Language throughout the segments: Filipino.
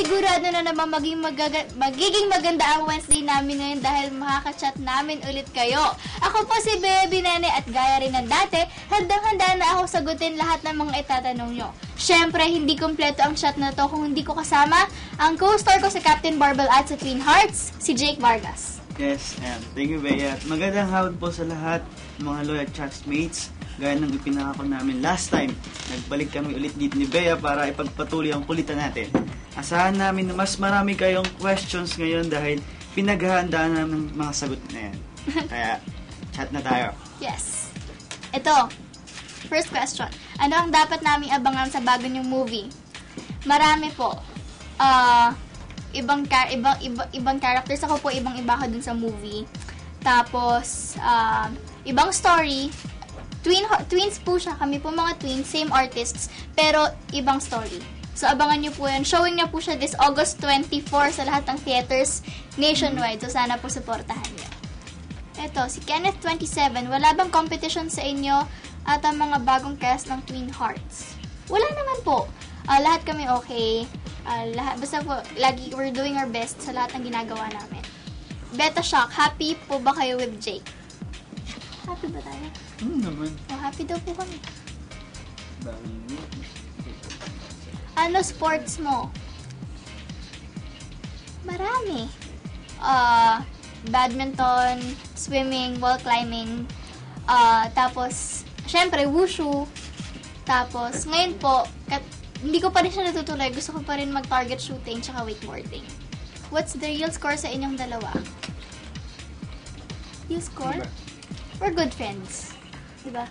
sigurado na naman magiging maganda ang Wednesday namin ngayon dahil makaka-chat namin ulit kayo. Ako po si Bea Binene at gaya rin ng dati, handang-handa na ako sagutin lahat ng mga itatanong nyo. Syempre, hindi kompleto ang chat na to kung hindi ko kasama ang co-star ko sa Captain Barbell at sa Twin Hearts, si Jake Vargas. Yes, thank you, Bea. Magandang hapon po sa lahat ng mga loyal chatmates. Gaya ng ipinangako namin last time, nagbalik kami ulit dito ni Bea para ipagpatuloy ang kulitan natin. Asahan namin na mas marami kayong questions ngayon dahil pinaghahandaan namin ng mga sagot na yan. Kaya, chat na tayo. Yes. Ito, first question. Ano ang dapat naming abangan sa bago niyong movie? Marami po. Ibang characters. Ako po, ibang-iba ko dun sa movie. Tapos, ibang story. Twins po siya. Kami po mga twins, same artists, pero ibang story. So, abangan nyo po yan. Showing niya po siya this August 24 sa lahat ng theaters nationwide. So, sana po supportahan niyo. Eto, si Kenneth27. Wala bang competition sa inyo at ang mga bagong cast ng Twin Hearts? Wala naman po. Lahat kami okay. Basta po, lagi we're doing our best sa lahat ng ginagawa namin. Beta Shock, happy po ba kayo with Jake? Happy ba tayo? Naman. Happy daw po kami. Ano sports mo? Marami. Badminton, swimming, wall climbing, tapos, syempre, wushu. Tapos, ngayon po, hindi ko pa rin siya natutuloy. Gusto ko pa rin mag-target shooting tsaka wakeboarding. What's the real score sa inyong dalawa? You score? Diba? We're good friends. Diba?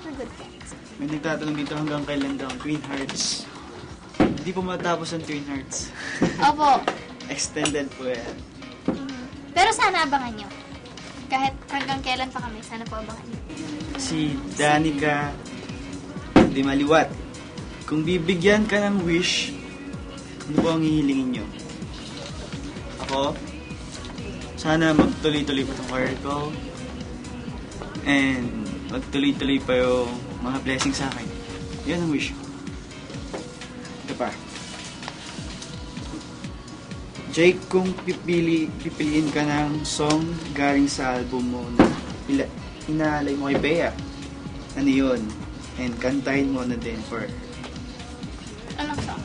We're good friends. May nagtatanong dito hanggang kailan daw ang Twin Hearts. Hindi po matapos ang Twin Hearts. Opo. Extended po yan. Pero sana abangan nyo. Kahit hanggang kailan pa kami, sana po abangan nyo. Si Danica Di Maliwat. Kung bibigyan ka ng wish, ano po ang hihilingin nyo? Ako, sana magtuloy-tuloy pa itong career ko. And magtuloy-tuloy pa yung mga blessings sa akin. Yan ang wish ko. Ito pa. Jake, kung pipiliin ka ng song galing sa album mo na inaalay mo kay Bea, ano yun? And kantahin mo na din for Anong song?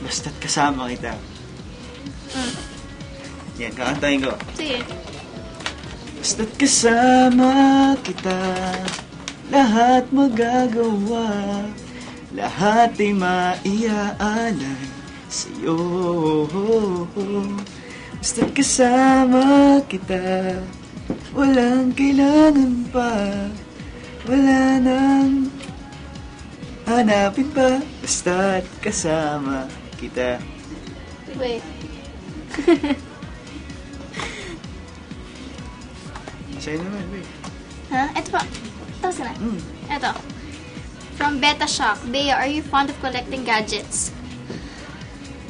Basta't kasama kita. Yan, kakantahin ko. Sige. Basta't kasama kita, lahat magagawa, lahat ay maiaalay sa'yo. Basta't kasama kita, walang kailangan pa, wala nang hanapin pa, basta't kasama kita. Wait. Sa'yo naman, wait. Ha? Ito pa. Tapos na. Ito. From Beta Shock. Bea, are you fond of collecting gadgets?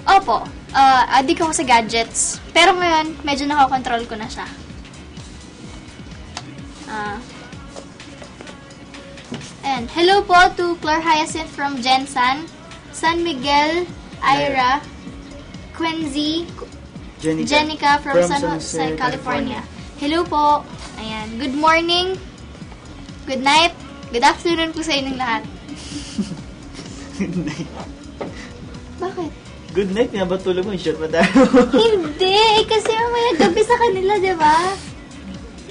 Opo. Addict ako sa gadgets. Pero ngayon, medyo nakakontrol ko na siya. And hello po to Claire Hyacinth from Jensan, San Miguel, Ira, Quincy, Jenica from San Jose, California. Hello po. Ayan. Good morning. Good night. Good afternoon po sa inyong lahat. Good night. Bakit? Good night nga ba tulog mo? Shot pa tayo. Hindi. Kasi mamaya gabi sa kanila, di ba?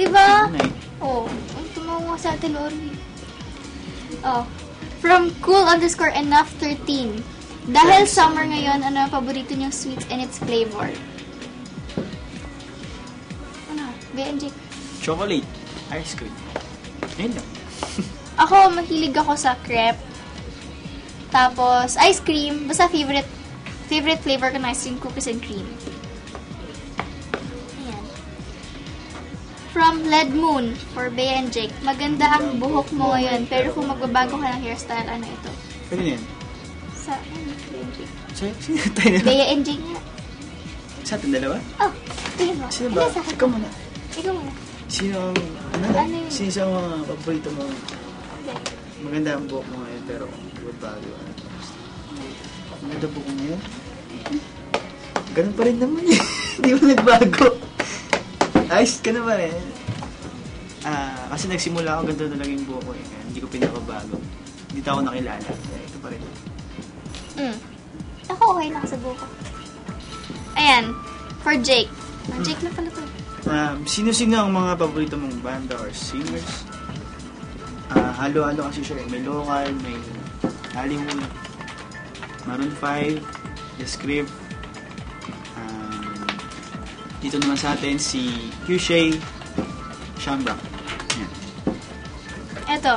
Di ba? Good night. Oh. Ang tumawa sa atin, Ori. Oh. From cool_enough13. Dahil summer ngayon, ano ang paborito niyong sweets and its flavor? Ano? B&J. Chocolate. Ice cream. Ayun lang. Ako, mahilig ako sa crepe. Tapos, ice cream. Basta favorite flavor ko ng ice cream, cookies and cream. Ayan. From Led Moon, for Bea and Jake. Maganda ang buhok mo ngayon, pero kung magbabago ka ng hairstyle, ano ito? Ano yan? Sa, ano, Bea and Jake? Sino tayo na? Bea and Jake nga. Sa ating dalawa? Oh, tingin mo. Sino ba? Hindi, sa akin. Ikaw muna. Ikaw muna. Sino ang, Ano yun? sino sa mga paborito mo? Okay. Maganda ang buhok mo ngayon, pero magbabago. Ang ganda po ko ngayon. Ganun pa rin naman eh. Hindi mo nagbago. Ayos ka naman eh. Kasi nagsimula ako, ganito talaga yung buhok ko eh. Kaya hindi ko pinababago. Hindi ako nakilala. Kaya ito pa rin. Ako okay na sa buko. Ayan. For Jake. Jake lang pala to. Sino-sino ang mga paborito mong banda or singers? Halo-halo kasi siya. May local, may Hollywood, Maroon 5, The Script. Dito naman sa atin si Hushay Shamrock. Yan. Eto.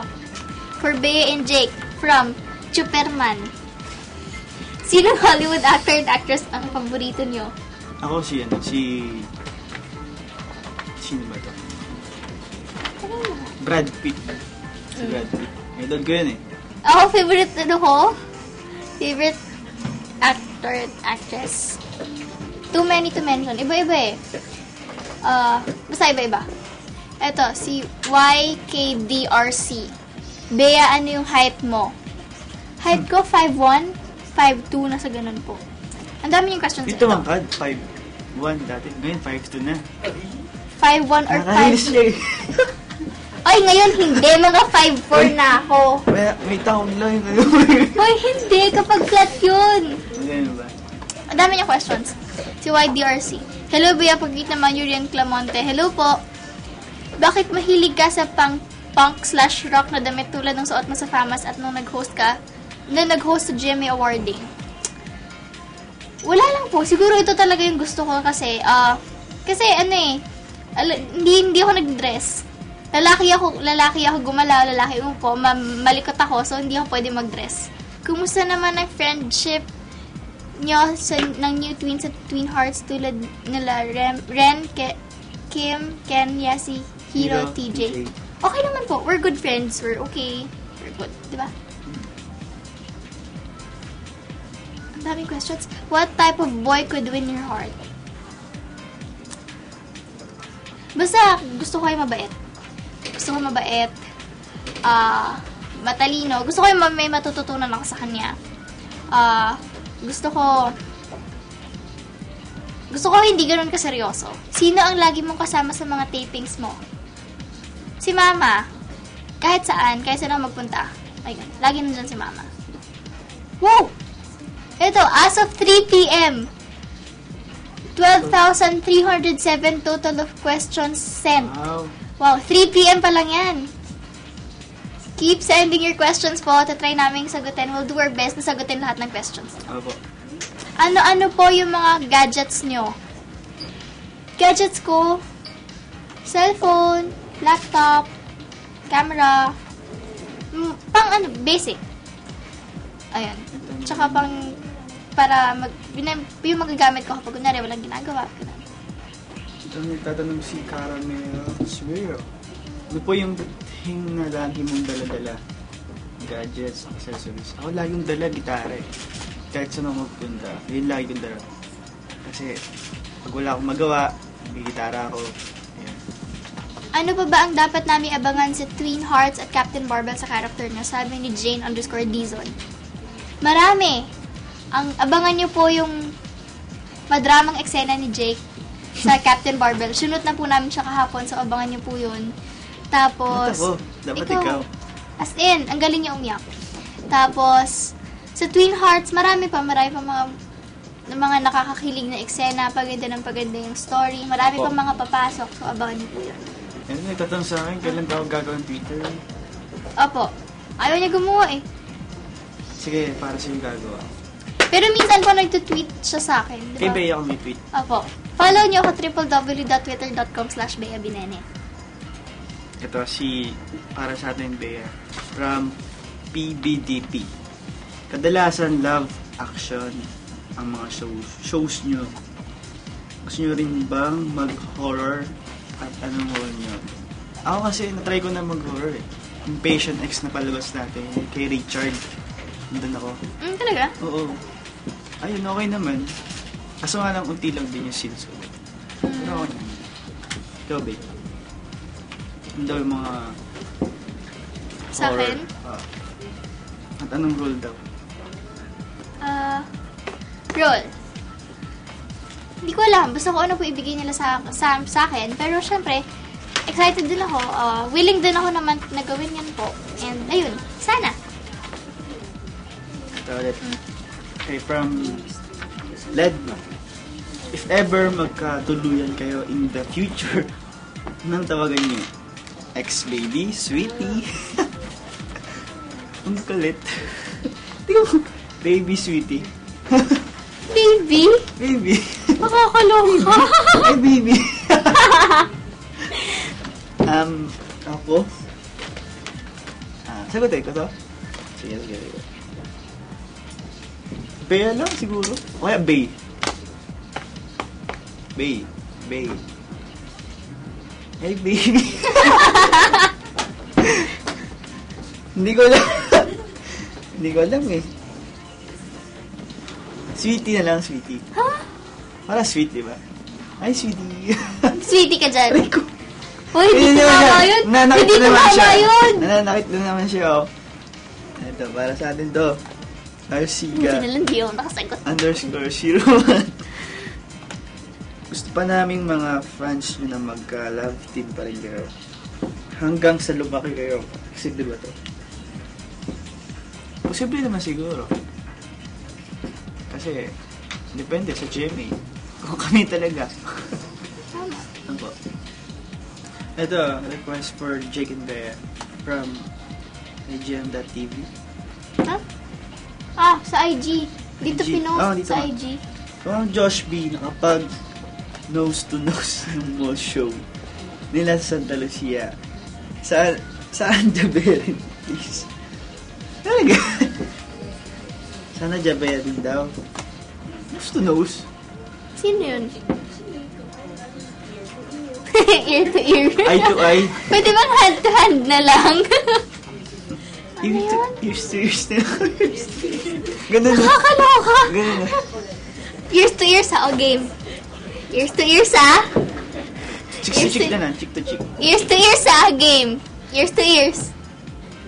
For Bea and Jake from Superman. Sinong Hollywood actor and actress ang paborito nyo? Ako si sino ba to? Brad Pitt. Si Brad Pitt. Idol ko yun eh. Ako, favorite favorite actor and actress. Too many to mention. Iba-iba eh. Basta iba-iba. Eto, si YKDRC. Bea, ano yung height mo? Height ko, 5'1", 5'2", nasa ganun po. Ang dami yung questions. Dito man kad, 5'1" dati. Ngayon, 5'2" na. 5'1" or Nakakainis 5'2". siya eh. Ay, ngayon hindi. Mga 5'4" na ako. May taon lang yung ano. Hoy, hindi. Kapag flat yun. Ano ba? Ang dami niyang questions. Si YDRC. Hello, Bea. Pagkit naman Yurian Clamonte. Hello po. Bakit mahilig ka sa punk/rock na damit tulad ng suot mo sa FAMAS at nung nag-host sa GMA Awarding? Wala lang po. Siguro ito talaga yung gusto ko kasi, hindi ako nag-dress. Lalaki ako gumalaw, lalaki ko, malikot ako, so hindi ako pwede mag-dress. Kumusta naman ang friendship nyo ng new twins at twin hearts tulad nila Ren, Kim, Ken, Yasi, Hiro, TJ? Okay naman po. We're good friends. We're okay. We're good. Diba? Ang daming questions. What type of boy could win your heart? Basta, gusto ko yung mabait. Gusto ko mabait. Matalino. Gusto ko yung may matututunan ako sa kanya. Gusto ko hindi ganun kaseryoso. Sino ang lagi mong kasama sa mga tapings mo? Si Mama. Kahit saan ako magpunta. Ay, lagi nandyan si Mama. Wow! Ito, as of 3 p.m., 12,307 total of questions sent. Wow, 3 p.m. pa lang yan. Keep sending your questions po. Tatry namin sagutin. We'll do our best na sagutin lahat ng questions. Opo. Ano-ano po yung mga gadgets nyo? Gadgets ko, cellphone, laptop, camera, basic. Ayan. Tsaka para yung magagamit ko kapag kunwari walang ginagawa. Ito nagtatanong si Caramel Suero. Ano po yung na lagi mong dala-dala? Gadgets, accessories. Ako laging dala gitara eh. Kahit saan ako magpunta, yun lagi kong dala. Kasi pag wala akong magawa, may gitara ako. Ayan. Ano pa ba ang dapat namin abangan sa Twin Hearts at Captain Barbell sa character niya? Sabi ni Jane_Dizon. Marami. Ang abangan niyo po yung madramang eksena ni Jake sa Captain Barbell. Sinut na po namin siya kahapon, so abangan niyo po yun. Tapos, dapat ikaw. As in, ang galing niya umiyak. Tapos, sa Twin Hearts, marami pa mga nakakakilig na eksena, paganda yung story. Marami pa mga papasok, so abangan niyo po yun. Ano nagtatanong sa akin, kailan ka gagawin Twitter? Opo. Ayaw niya gumawa eh. Sige, para sa'yo gagawa. Pero minsan po nagtutweet siya sa akin. Diba? Kay Bea ako may tweet. Opo. Follow niyo ako www.twitter.com/BeaBinene. Ito para sa atin Bea, from PBDP. Kadalasan love, action, ang mga shows nyo. Gusto nyo rin bang mag-horror at anong horror nyo? Ako kasi natry ko na mag-horror eh. Yung Patient X na palabas natin, kay Richard. Nandun ako. Talaga? Oo. Ayun, okay naman. Kaso nga lang, unti lang din yung scenes ko. Pero okay naman. Ikaw, babe. Ano daw yung mga sa horror? akin? At anong role daw? Role. Hindi ko alam. Basta kung ano po ibigay nila sa akin. Pero syempre, excited din ako. Willing din ako naman na gawin yan po. And ayun, sana. Ito ulit. Okay, from Led. If ever magkatuluyan kayo in the future, nang tawagan niyo? Ex-baby? Sweetie? Ang kulit. Tingnan mo. Baby, sweetie. Baby? Baby. Makakaloka. Ay, baby. Ako? Sagutin ko to? Sige. Bea lang siguro. O kaya Bay. Bay. Hey, baby. Hindi ko alam eh. Sweetie na lang, sweetie. Huh? Parang sweet, di ba? Ay, sweetie. Sweetie ka dyan. Aray ko. Uy, hindi tumama yun. Hindi tumama yun. Nananakit na naman siya, oh. Ito, para sa atin to. Arsiga. Hindi na lang, di ako nakasagot. _01. Gusto pa naming mga fans nyo na magka-love team pa rin kayo. Hanggang sa lumaki kayo. Posible ba to? Posible naman siguro. Kasi, depende sa GMA. Kung kami talaga. Tama. Ano po? Ito, request for Jake and Bea from IGM.tv. Ha? Sa IG. Dito IG. pinost Dito sa nga. IG. Kung ang Josh B nakapag nose to nose yung mall show nila sa Santa Lucia, saan jaberin, please? Talaga? Sana jaberin daw. Nose to nose? Sino yun? Ear to ear. Eye to eye? Pwede bang hand to hand na lang? Ears to ears na. Ganun na. Nakakaloka. Ganun na. Ears to ears ha, o game. Ears to ears ha. Chick to chick na lang. Chick to chick. Ears to ears ha, game. Ears to ears.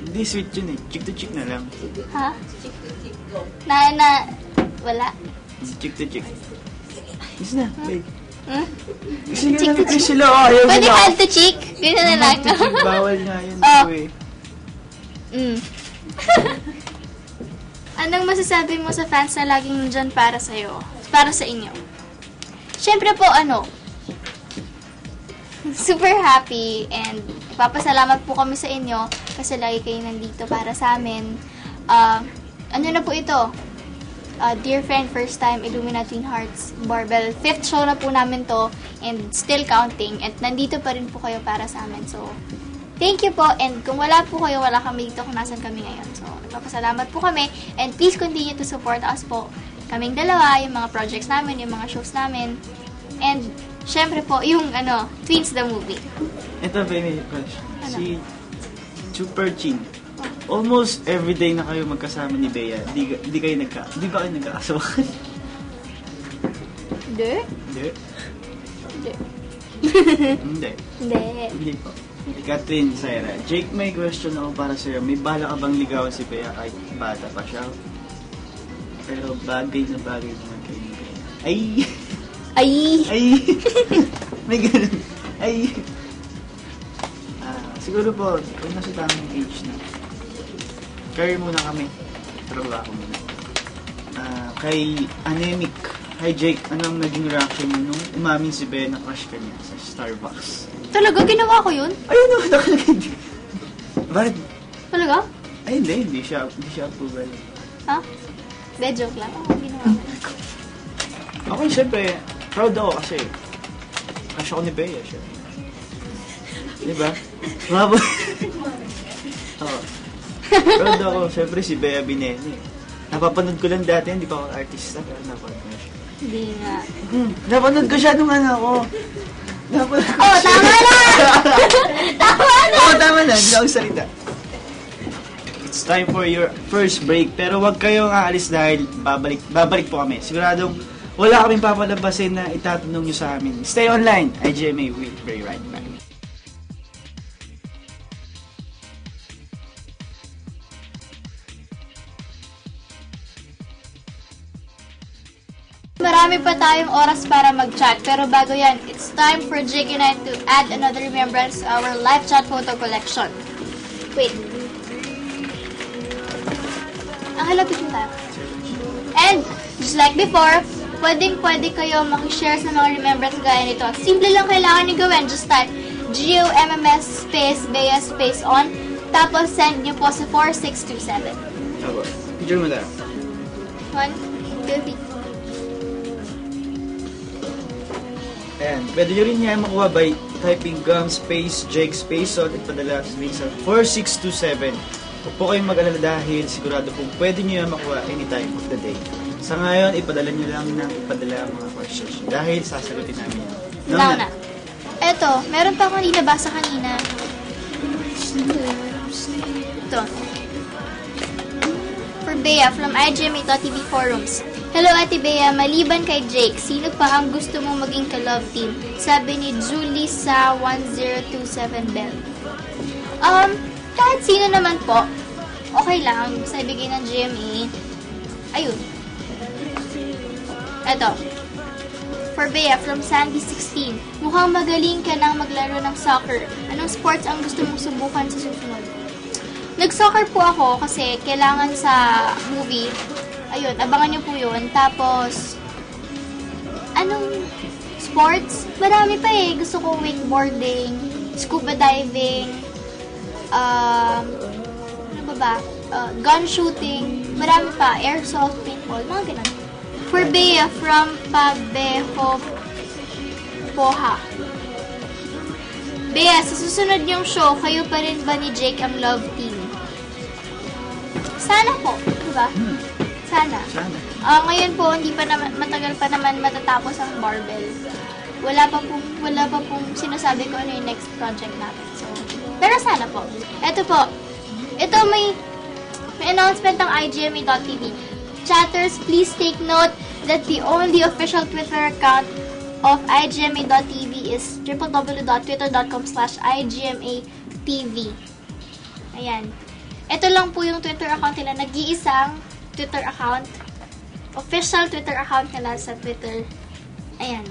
Hindi sweet yun eh. Chick to chick na lang. Ha? Wala. Chick to chick. Yes na, babe. Hmm? Kasi Chick to chick. sila, ayaw Pwede nila. hand to cheek? Gano'n na lang. Hand to chick, bawal nga yun. Oh. Eh. Anong masasabi mo sa fans na laging nandyan para sa'yo? Para sa inyo? Siyempre po, super happy and ipapasalamat po kami sa inyo kasi lagi kayo nandito para sa amin. Ano na po ito? Dear friend, first time Illumina Twin Hearts Barbell. 5th show na po namin to and still counting and nandito pa rin po kayo para sa amin. So, thank you po and kung wala po kayo, wala kami dito kung nasan kami ngayon. So, nagpapasalamat po kami and please continue to support us po. Kaming dalawa, yung mga projects namin, yung mga shows namin. And, syempre po, yung Twins the Movie. Ito, may question. Ano? Si Super Chin. Almost everyday na kayo magkasama ni Bea. Di ba kayo nagkakasawakan? Hindi? Hindi. Hindi. Hindi. Hindi. Hindi po. Catherine Saira. Jake, may question ako para sa'yo. May bala ka bang ligawan si Bea kahit bata pa siya? Pero bagay na bagay naman kayo ni Bea. Ay! Ay! May ganun. Ay! Siguro po, kung nasa tamang age na. Carry muna kami. Trabaho muna. Kay Anemic. Hi Jake, anong naging reaction mo nung umamin si Bea na crush ka niya sa Starbucks? Talaga, ginawa ko yun? Ayun o, nakalagay. Bakit? Talaga? Ay, hindi siya approval. Ha? Hindi, joke lang. Ginawa ko. Ako, syempre, proud ako kasi crush ako ni Bea, syempre. Diba? Bravo. Oo. Proud ako, syempre si Bea Bineni. Napapanood ko lang dati, hindi pa ako artista, pero napanood ko siya. Hindi nga. Napanood ko siya nung ko. Napanood ko Oh, siya. tama na! Tama na! Oo, tama na. Hindi ako salita. It's time for your first break. Pero wag kayong aalis dahil babalik po kami. Siguradong wala kaming papalabasin na itatanong nyo sa amin. Stay online. IGMA will be right back. Marami pa tayong oras para mag-chat. Pero bago yan, it's time for Jake and I to add another remembrance to our live chat photo collection. Wait. Ang halapitin tayo. And, just like before, pwede kayo makishare sa mga remembrance gaya nito. Simple lang kailangan nyo gawin. Just type GOMMS space Bea space on. Tapos, send nyo po sa 4627. Aba, picture mo tayo. 1, 2, 3. Ayan, pwede nyo rin yan makuha by typing gum space Jake space on at padala sa 4627. Huwag po kayong mag-alala dahil sigurado pong pwede nyo yan makuha anytime of the day. Sa ngayon, ipadala nyo lang ng ipadala ang mga questions dahil sasagutin namin yan. Na. Eto, meron pa akong nabasa kanina. Ito. For Bea from IGMA.TV forums. Hello, Ate Bea. Maliban kay Jake, sino pa ang gusto mong maging ka-love team? Sabi ni Julie sa 1027 Bell. Kahit sino naman po, okay lang. Sa ibigay ng GMA. Ayun. Eto. For Bea from Sandy16. Mukhang magaling ka nang maglaro ng soccer. Anong sports ang gusto mong subukan sa susunod? Nag-soccer po ako kasi kailangan sa movie. Ayun, abangan nyo po yun. Tapos, anong sports? Marami pa eh. Gusto ko wakeboarding, scuba diving, ano ba? Gun shooting, marami pa. Airsoft, paintball, mga ganun. For Bea from Pabeho Poha. Bea, sa susunod yung show, kayo pa rin ba ni Jake ang love team? Sana po, diba? Sana. Ngayon po, hindi pa naman, matagal pa naman matatapos ang Barbell. Wala pa pong sinasabi ko ano yung next project natin. So, pero sana po. Ito po. Ito may announcement ng IGMA.TV. Chatters, please take note that the only official Twitter account of IGMA.TV is www.twitter.com/IGMATV. Ayan. Ito lang po yung Twitter account nila. Nag-iisang Twitter account. Official Twitter account nila sa Twitter. Ayan.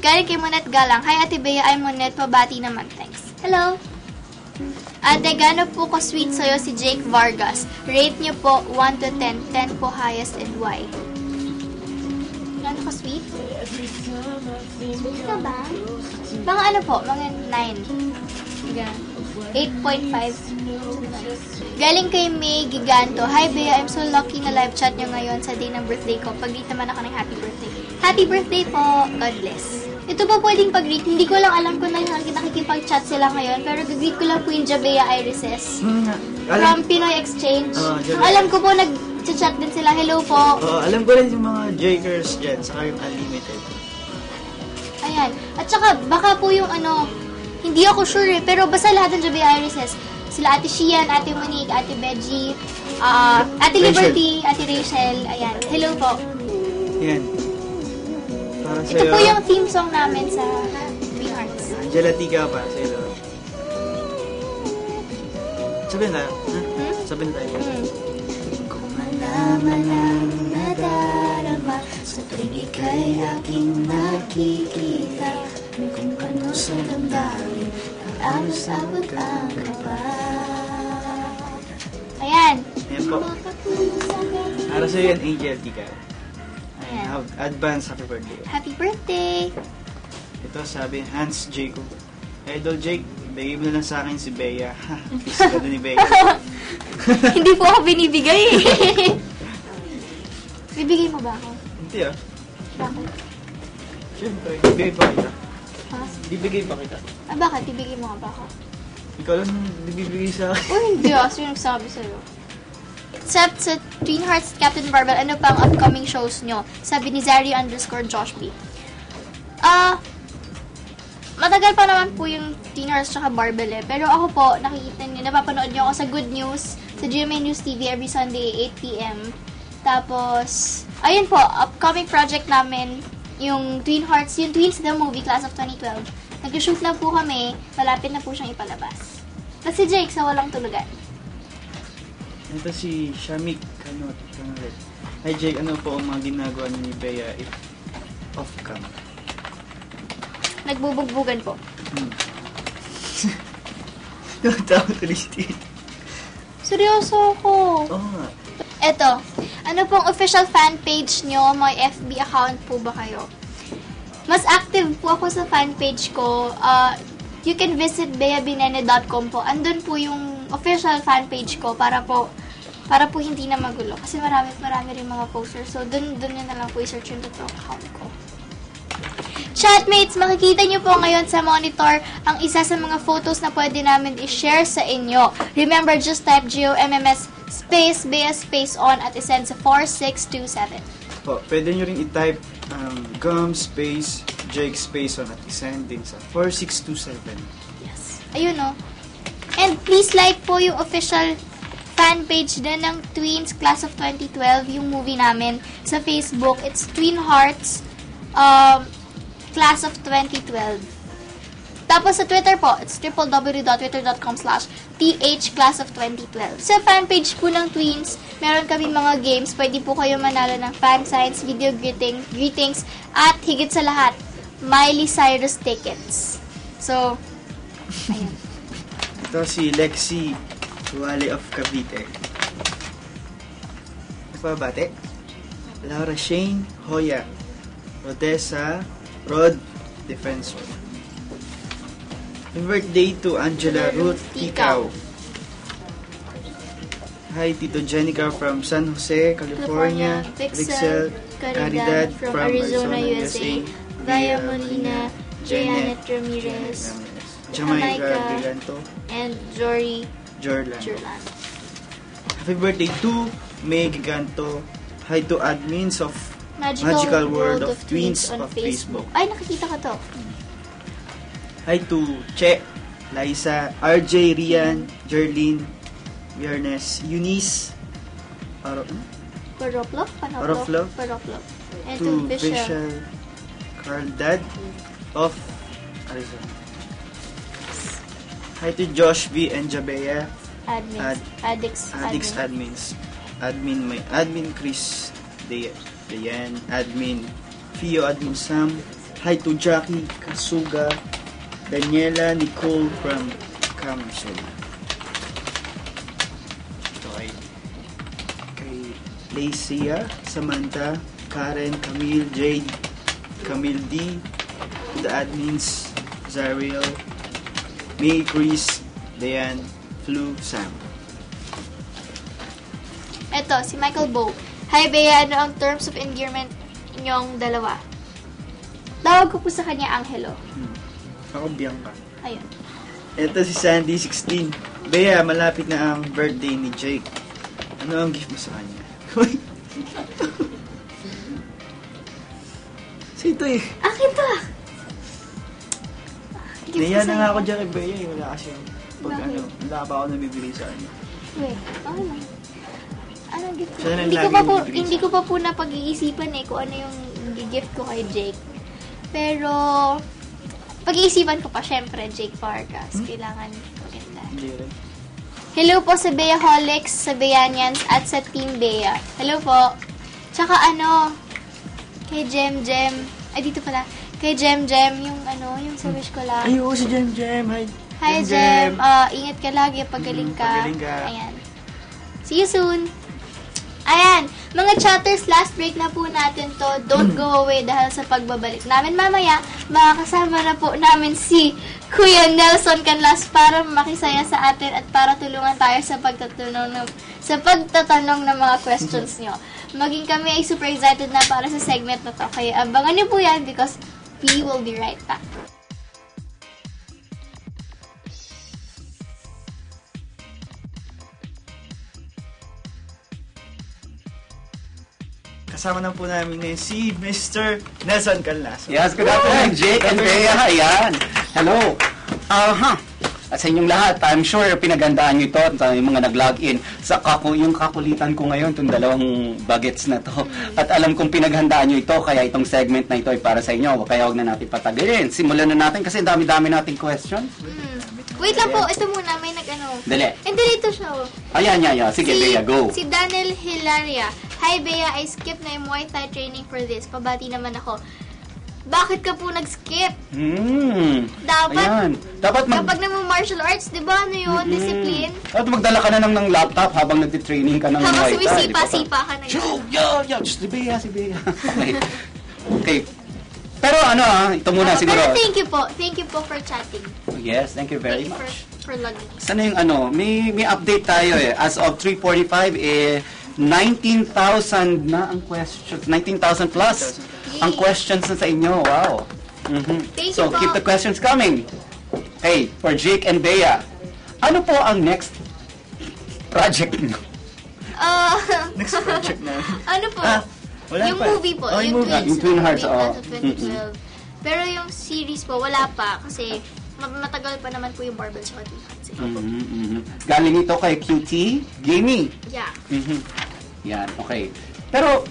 Galing kay Monet Galang. Hi, Ate Bea. I'm Monet. Pabati naman. Thanks. Hello. Ate, gano'n po ka-sweet sa'yo si Jake Vargas? Rate niyo po 1 to 10. 10 po highest and why? Gano'n ka-sweet? Sweet ka ba? Mga ano po? Mga 9. Ganun. 8.5. Galing kay May Giganto. Hi, Bea. I'm so lucky na live chat nyo ngayon sa day ng birthday ko. Pag-greet naman ako ng happy birthday. Happy birthday po. God bless. Ito pa pwedeng pag-greet. Hindi ko lang alam kung nakikipag-chat sila ngayon. Pero gag-greet ko lang po yung Jabea Irises. From Pinoy Exchange. Alam ko po nag-chat din sila. Hello po. Alam ko rin yung mga Jakers dyan. Saka yung Unlimited. Ayan. At saka baka po yung hindi ako sure eh. Pero basta lahat ng Jabea Irises. Sila Ate Shian, Ate Monique, Ate Beji, Ate Liberty, Ate Rachel. Ayan. Hello po. Yan. Para ito po yung theme song namin sa Twin Hearts. Gelatika pa sa ilo. Sabihin tayo. Sabihin tayo. Kung malaman ang nadarama sa tuwing ika'y aking nakikita, kung ano sa damdamin ang abot ang kaba. Ayan. Ayan po. Para sa'yo yan, Angel Tika. Ayan. Advance happy birthday. Happy birthday! Ito sabi, Hans Jacob. Idol Jake, bigay mo na lang sa akin si Bea. Kiss ka doon ni Bea. Hindi po ako binibigay eh. Bibigay mo ba ako? Hindi ah. Bakit? Siyempre, bibigay pa kita. Ha? Bibigay pa kita. Bakit? Bibigay mo nga ba ako? Ikaw lang bibigay sa akin. Oh, hindi ah. Sino nagsabi sa'yo? Except sa Twin Hearts Captain Barbell, ano pa ang upcoming shows nyo? Sabi ni Zari_Josh B. Matagal pa naman po yung Twin Hearts tsaka Barbell eh. Pero ako po, nakikita nyo, napapanood nyo ako sa Good News, sa GMA News TV every Sunday, 8 p.m. Tapos, ayun po, upcoming project namin, yung Twin Hearts, yung Twins the Movie, Class of 2012. Nag-shoot na po kami, malapit na po siyang ipalabas. Tapos si Jake sa Walang Tulugan. Ito si Shamik Kanot. Hi Jake, ano po ang mga ginagawa ni Bea if off-cam? Nagbubugbugan po. Yung tao tulistin. Seryoso ako. Oo nga. Eto, ano pong official fan page nyo? May FB account po ba kayo? Mas active po ako sa fan page ko. You can visit beabinene.com po. Andun po yung official fan page ko para po hindi na magulo. Kasi marami rin mga posters. So, dun nyo na lang po i-search yung totoong account ko. Chatmates, makikita nyo po ngayon sa monitor ang isa sa mga photos na pwede namin i-share sa inyo. Remember, just type GOMMS space Bea space on at isend sa 4627. Po, pwede nyo rin i-type gum space Jake space on at isend din sa 4627. Yes. Ayun o. And please like po yung official fan page din ng Tweens Class of 2012, yung movie namin sa Facebook. It's Twin Hearts Class of 2012. Tapos sa Twitter po, it's www.twitter.com/THClass of 2012. Sa fanpage po ng Tweens, meron kami mga games. Pwede po kayo manalo ng fan signs, video greetings, at higit sa lahat, Miley Cyrus tickets. So, ayun. Ito si Lexi Wale of Cavite. Ipabate? Laura Shane Hoya. Rodessa Rod Defensor. Happy birthday to Angela Ruth Ikaw. Hi, Tito Jenica from San Jose, California. Pixel Caridad from Arizona, USA. Vaya Molina, Janet Ramirez, Jamaica Briganto, and Jory Jorlan. Jurlan. Happy birthday to May Giganto. Hi to admins of Magical World of Tweens on Facebook. Ay, nakikita ko to. Hi to Che, Liza, RJ, Rian, Jerlyn, Viernes, Eunice, Paroplo? Paroplo. And to to Bishop. Vishal Carl Dad of Arizona. Hi to Josh V and Jabea, Addicts admins. Admin Chris, Dayan, admin Fio, admin Sam. Hi to Jackie Kasuga, Daniela Nicole from Camson. Ito kay Lacey, Samantha, Karen, Camille, Jade, Camille D, the admins, Zariel, May, Chris, Dayan, Flu, Sam. Eto, si Michael Bow. Hi, Bea, ano ang terms of endearment inyong dalawa? Tawag ko po sa kanya Angelo. Ako, Bianca. Ayun. Ito si Sandy, 16. Bea, malapit na ang birthday ni Jake. Ano ang gift mo sa kanya? Sito eh. Akin to ah! Naiya na nga ako dyan kay Bea eh. Wala kasi Bakit? wala pa ako nabibili sa kanya. Wait, okay lang. Anong gift ko? Siya na lang Hindi ko lagi pa po, bibigay hindi sa- ko pa po napag-iisipan eh kung ano yung gift ko kay Jake. Pero, pag-iisipan ko pa, syempre, Jake Vargas. Kailangan maganda. Hindi rin. Hello po sa Beaholics, sa Beanians, at sa Team Bea. Hello po. Tsaka kay Jem, ay dito pala, kay Jem, yung yung sa wish ko lang. Ay, oo, si Jem. Hi Jem, ingat ka lagi, pagaling ka. Pagaling ka. Ayan. See you soon. Ayan, mga chatters, last break na po natin to. Don't go away dahil sa pagbabalik namin mamaya, makakasama na po namin si Kuya Nelson Canlas para makisaya sa atin at para tulungan tayo sa pagtatanong ng mga questions nyo. Maging kami ay super excited na para sa segment na to. Kaya abangan nyo po yan because we will be right back. Kasama na po namin ngayon si Mr. Nelson Canlas. Yes, good afternoon, Jake and Bea. Ayan. Hello. At sa inyong lahat, I'm sure pinagandaan nyo ito at yung mga nag-login sa yung kakulitan ko ngayon, itong dalawang bagets na to. At alam kong pinaghandaan nyo ito, kaya itong segment na ito ay para sa inyo. Kaya huwag na natin patagalin. Simulan na natin kasi dami-dami nating questions. Wait lang po, ito muna, may Dali. Hindi, dito siya. Ayan. Sige, Bea, go. Si Daniel Hilaria. Hi Bea, I skipped my Muay Thai training for this. Pabati naman ako. Bakit ka po nag-skip? Dapat, Dapat kapag nag-martial arts, di ba, ano yun? Discipline. Dapat magdala ka na ng laptop habang nagtitraining ka ng Habang Muay Thai, di ba? sumisipa-sipa ka na yun. Yo, si Bea. Okay. Pero ito muna siguro. Pero thank you po for chatting. Yes, thank you very Thank you much. for logging. Sana yung may update tayo eh. As of 3:45 19,000 na ang questions. 19,000 plus ang questions na sa inyo. Wow. Thank So, you po. keep the questions coming. Okay, for Jake and Bea, ano po ang next project nyo? Next project na. Ano po? Wala yung pa. movie po. Oh, yung movie. Yung Twin Hearts, Class of 2012. Pero yung series po, wala pa. Kasi matagal pa naman po yung Marvel sa Twin Hearts. Galing ito kay QT Gaming. Yeah. Yan, okay. Pero,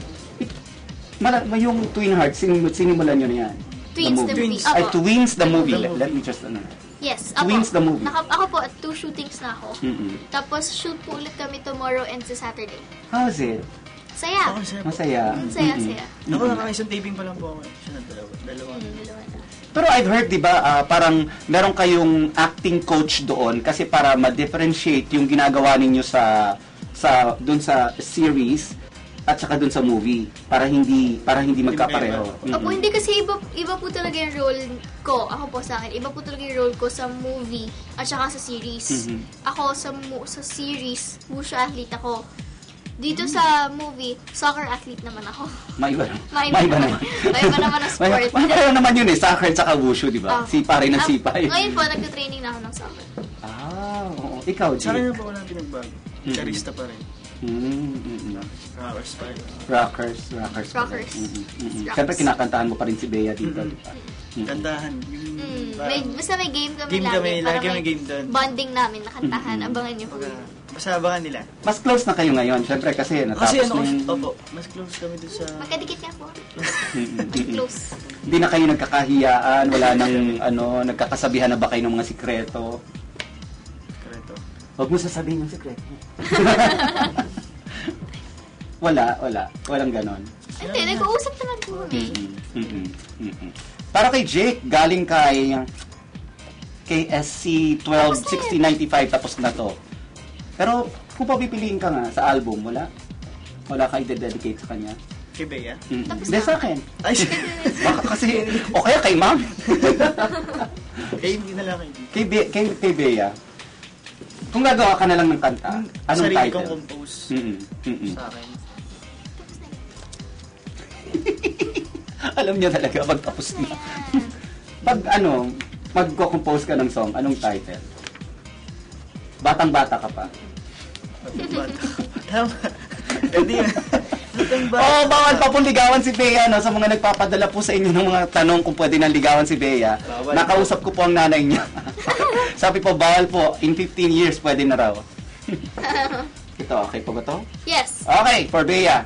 yung Twin Hearts, sinimulan nyo na yan? Twins, the movie. Ay, Apo. Twins, the movie. The movie. Let me just, Yes, ako. Twins, the movie. Ako po, at 2 shootings na ako. Mm-mm. Tapos, shoot po ulit kami tomorrow and sa Saturday. How's it? Saya. Okay, sir. Masaya. Saya. Ako, nakakaisang taping pa lang po ako. Siya na dalawa. Dalawa na. Pero I've heard, di ba, parang meron kayong acting coach doon kasi para ma-differentiate yung ginagawa ninyo dun sa series at saka dun sa movie para hindi magkapareho. Opo, hindi kasi iba po talaga yung role ko. Ako po sa akin, iba po talaga yung role ko sa movie at saka sa series. Ako sa series, wushu athlete ako. Dito sa movie, soccer athlete naman ako. Maiba naman. Maiba naman ang sport. Pareho naman yun eh, soccer at saka wushu, di ba? Sipa rin ang sipa. Ngayon po, nagka-training na ako ng soccer. Oo. Ikaw, Sa G. akin na po wala pinagbago. Charista pa rin. Rockers pa rin. Rockers. Rockers. Siyempre, kinakantahan mo pa rin si Bea dito, di ba? Kantahan. Basta may game kami Game lagi. kami, Para lagi may may game doon. bonding namin, nakantahan. Abangan niyo po. Basta abangan nila. Mas close na kayo ngayon, siyempre kasi natapos Kasi na yung... opo, mas close kami doon sa... Magkadikit nga po. Mm-mm. Close. Hindi na kayo nagkakahiyaan, wala nang nagkakasabihan na ba kayo ng mga sikreto. Correcto. Huwag mo sasabihin yung sikreto. Walang ganon. Hindi, nag-uusap naman po kami. Para kay Jake, galing kay SC 126095 tapos na to. Pero kung papipiliin ka nga sa album, wala ka i-dedicate sa kanya? Kay Bea? Tapos Hindi na. sa akin. Ay, Baka kasi, o kaya kay ma'am. hindi na lang kayo. Kay Bea. Kung gagawa ka na lang ng kanta, anong Sarili kong title? compose sa akin. Alam niyo talaga pag tapos na. Pag magko-compose ka ng song, anong title? Batang-bata ka pa. Tama. Hindi. Bawal pa pong ligawan si Bea, no? Sa mga nagpapadala po sa inyo ng mga tanong kung pwede nang ligawan si Bea. Nakausap ko po ang nanay niya. Sabi po, bawal po. In 15 years, pwede na raw. Ito, okay po ba to? Yes. Okay, for Bea.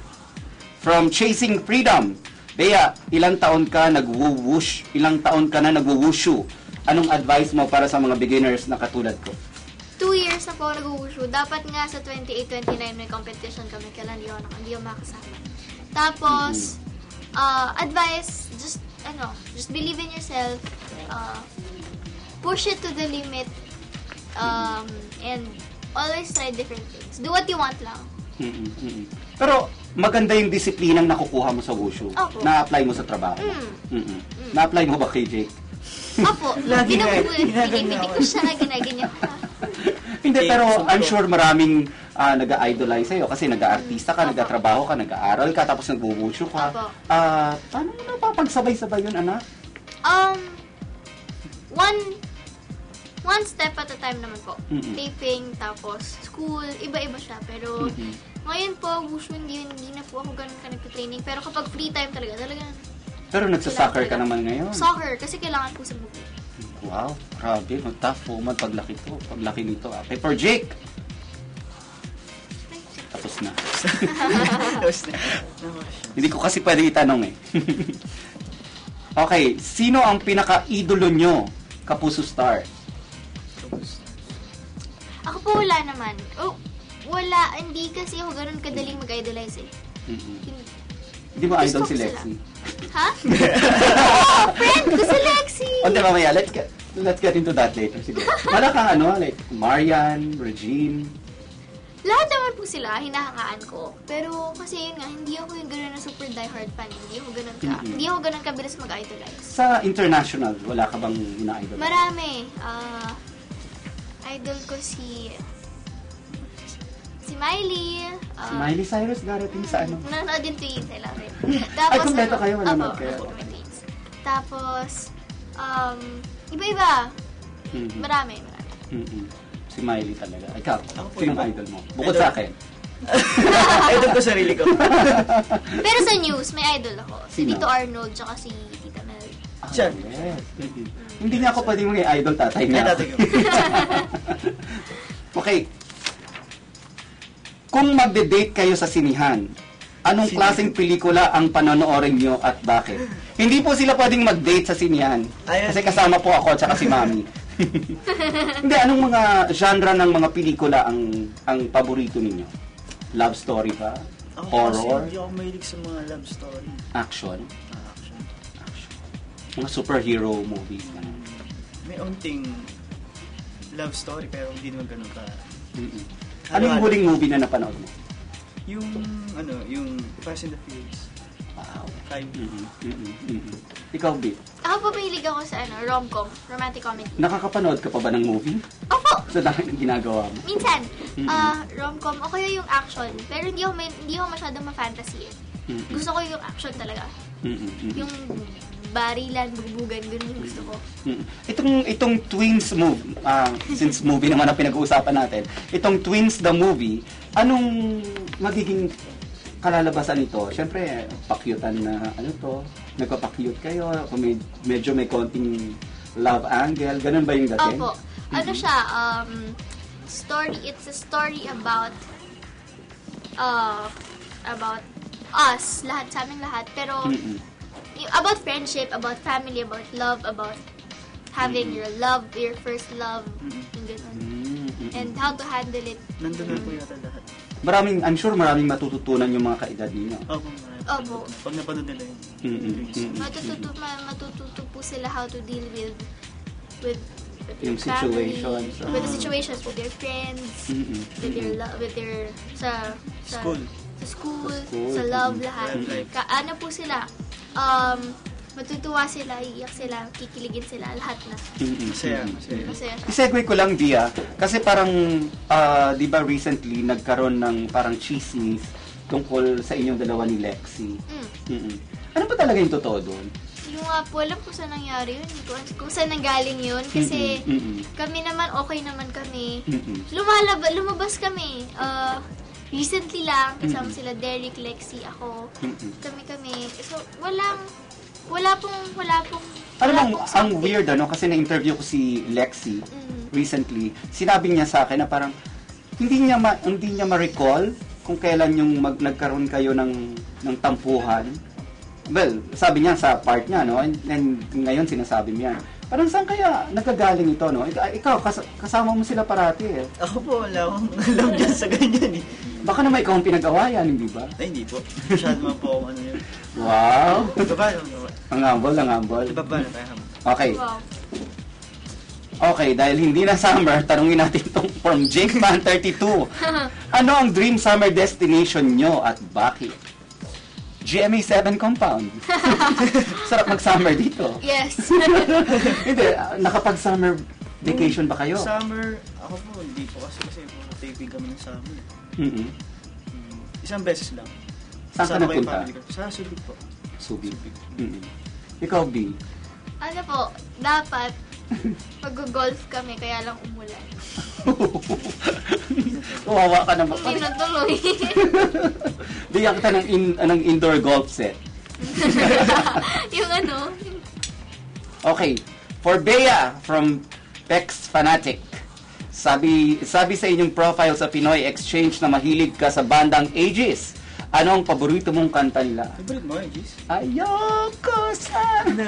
From Chasing Freedom. Bea, ilang taon ka nag-woosh? Ilang taon ka na nag-wushu? Anong advice mo para sa mga beginners na katulad ko? 2 years na po nag-wushu. Dapat nga sa 28-29 may competition kami. Kailan hindi ako makasama. Tapos, advice, just believe in yourself. Push it to the limit. And always try different things. Do what you want lang. Pero, maganda yung disiplinang nakukuha mo sa wushu. Opo. Na-apply mo sa trabaho. Na-apply mo ba kay Jake? Opo, Lagi nga, pinipili ko siya, ginaganyan ko. Hindi, pero I'm sure maraming nag-idolize sa'yo kasi nag-aartista ka, nag-trabaho ka, nag-aaral ka, tapos nag-wushu ka. Opo. Paano mo napapagsabay-sabay yun, anak? One step at a time naman po. Mm-mm. Taping, tapos school, iba-iba siya. Pero ngayon po, wushu, hindi na po ako ganun ka nagpa-training. Pero kapag free time talaga. Pero nagsa-soccer ka naman ngayon. Soccer, kasi kailangan po sa movie. Wow, grabe. Tough woman paglaki nito. Okay, for Jake. Tapos na. Hindi ko kasi pwede itanong eh. Okay, sino ang pinaka-idolo nyo, Kapuso Star? Ako po wala naman. Wala, hindi kasi ako ganun kadaling mag-idolize eh. Hindi mo idol Gusto si ko Lexi? Ha? Oh, friend ko si Lexi! O, di mamaya, let's get into that later. Sige. Wala kang like, Marian, Regine. Lahat naman po sila, hinahangaan ko. Pero kasi yun nga, hindi ako yung gano'n na super diehard fan. Hindi ako ganun kabilis mag-idolize. Sa international, wala ka bang ina-idol? Marami. Idol ko si Miley. Si Miley Cyrus darating sa ano? Nanonood yung Twins, I love it. Ay, kumpleto kayo, nanonood kayo. Opo, Twins. Tapos, iba-iba. Marami. Si Miley talaga. Ikaw, Ako po, sinong iba. idol mo? Bukod Idol. sa akin. Idol ko sarili ko. Pero sa news, may idol ako. Si Sino? Tito Arnold, tsaka si Tita Mel. Siya. Yes. Hindi niya ako pwede mong i-idol, tatay Ay, niya. tatay ko. Okay. Kung magde-date kayo sa sinihan, anong klaseng pelikula ang panonoorin nyo at bakit? Hindi po sila pwedeng mag-date sa sinihan. Ayun. Kasi kasama po ako at si Mami. Hindi, anong mga genre ng mga pelikula ang paborito ninyo? Love story ba? Ako Horror? kasi hindi ako mahilig sa mga love story. Action? Action. Mga superhero movies. Ano? May unting love story pero hindi naman ganun ka. Ano yung huling movie na napanood mo? Yung Fast and the Furious. Wow. 5. Ikaw, B, Ako po mahilig ako sa rom-com, romantic comedy. nakakapanood ka pa ba ng movie? Opo! Sa dami ng ginagawa mo? Minsan, rom-com, o kaya yung action. Pero hindi ako masyadong ma-fantasy eh. Gusto ko yung action talaga. Yung barilan, bubugan, ganun yung gusto ko. Itong Twins movie, since movie naman ang pinag-uusapan natin, itong Twins the movie, anong magiging kalalabasan nito? Siyempre, pakyutan na nagpapakyut kayo, kung medyo may konting love angle, ganun ba yung dating? Opo. Ano siya, it's a story about us, sa aming lahat. Pero, about friendship, about family, about love, about having your first love, yung ganun. And how to handle it. Nandun na po yata lahat. I'm sure maraming matututunan yung mga kaedad ninyo. Opo. Opo. Pag napanood nila yun. Matututo po sila how to deal with Yung their family, situations. with the situations with their friends, with their sa School. sa school, school. sa love, lahat. Love life. Ano po sila, matutuwa sila, iiyak sila, kikiligin sila, lahat na. Masaya. Masaya siya. I-segue ko lang, Dia, kasi parang, di ba recently, nagkaroon ng parang chismis tungkol sa inyong dalawa ni Lexi. Ano ba talaga yung totoo doon? Yung nga po, alam ko saan nangyari yun. Hindi ko alam kung saan nanggaling yun. Kasi kami naman, okay naman kami. Lumabas kami. Recently lang, kasama sila Derek, Lexi, ako. Kami. So, wala pong Ano bang, ang something. weird kasi na-interview ko si Lexi recently, sinabi niya sa akin na parang hindi niya ma-recall kung kailan yung nagkaroon kayo ng tampuhan. Well, sabi niya sa part niya, no? And ngayon sinasabi niya. Parang saan kaya nagkagaling ito, no? Ikaw, kasama mo sila parati eh. Ako po, wala akong alam dyan sa ganyan eh. Baka naman ikaw ang pinag-awayan, hindi ba? Ay, hindi po. Masyado man po akong yun. Wow! Baba. Ang humble. Baba na tayo. Okay. Wow. Okay, dahil hindi na summer, tanungin natin itong from Jake Man 32. Ano ang dream summer destination nyo at bakit? GMA 7 compound. Sarap mag-summer dito. Yes. Hindi, nakapag-summer vacation ba kayo? Summer, ako po, hindi po kasi po taping kami ng summer. Isang beses lang. Saan ka Kasama ko yung nagpunta? family ko. Sa Subic po. Subic. Ikaw, B? Ano po, dapat mag-golf kami, kaya lang umulan. Kawawa ka naman. Hindi natuloy. Bigyan kita ng indoor golf set. Yung Okay. For Bea from Pex Fanatic. Sabi sa inyong profile sa Pinoy Exchange na mahilig ka sa bandang Aegis. Ano ang paborito mong kanta nila? Favorite mo, Gis? Ayoko sana.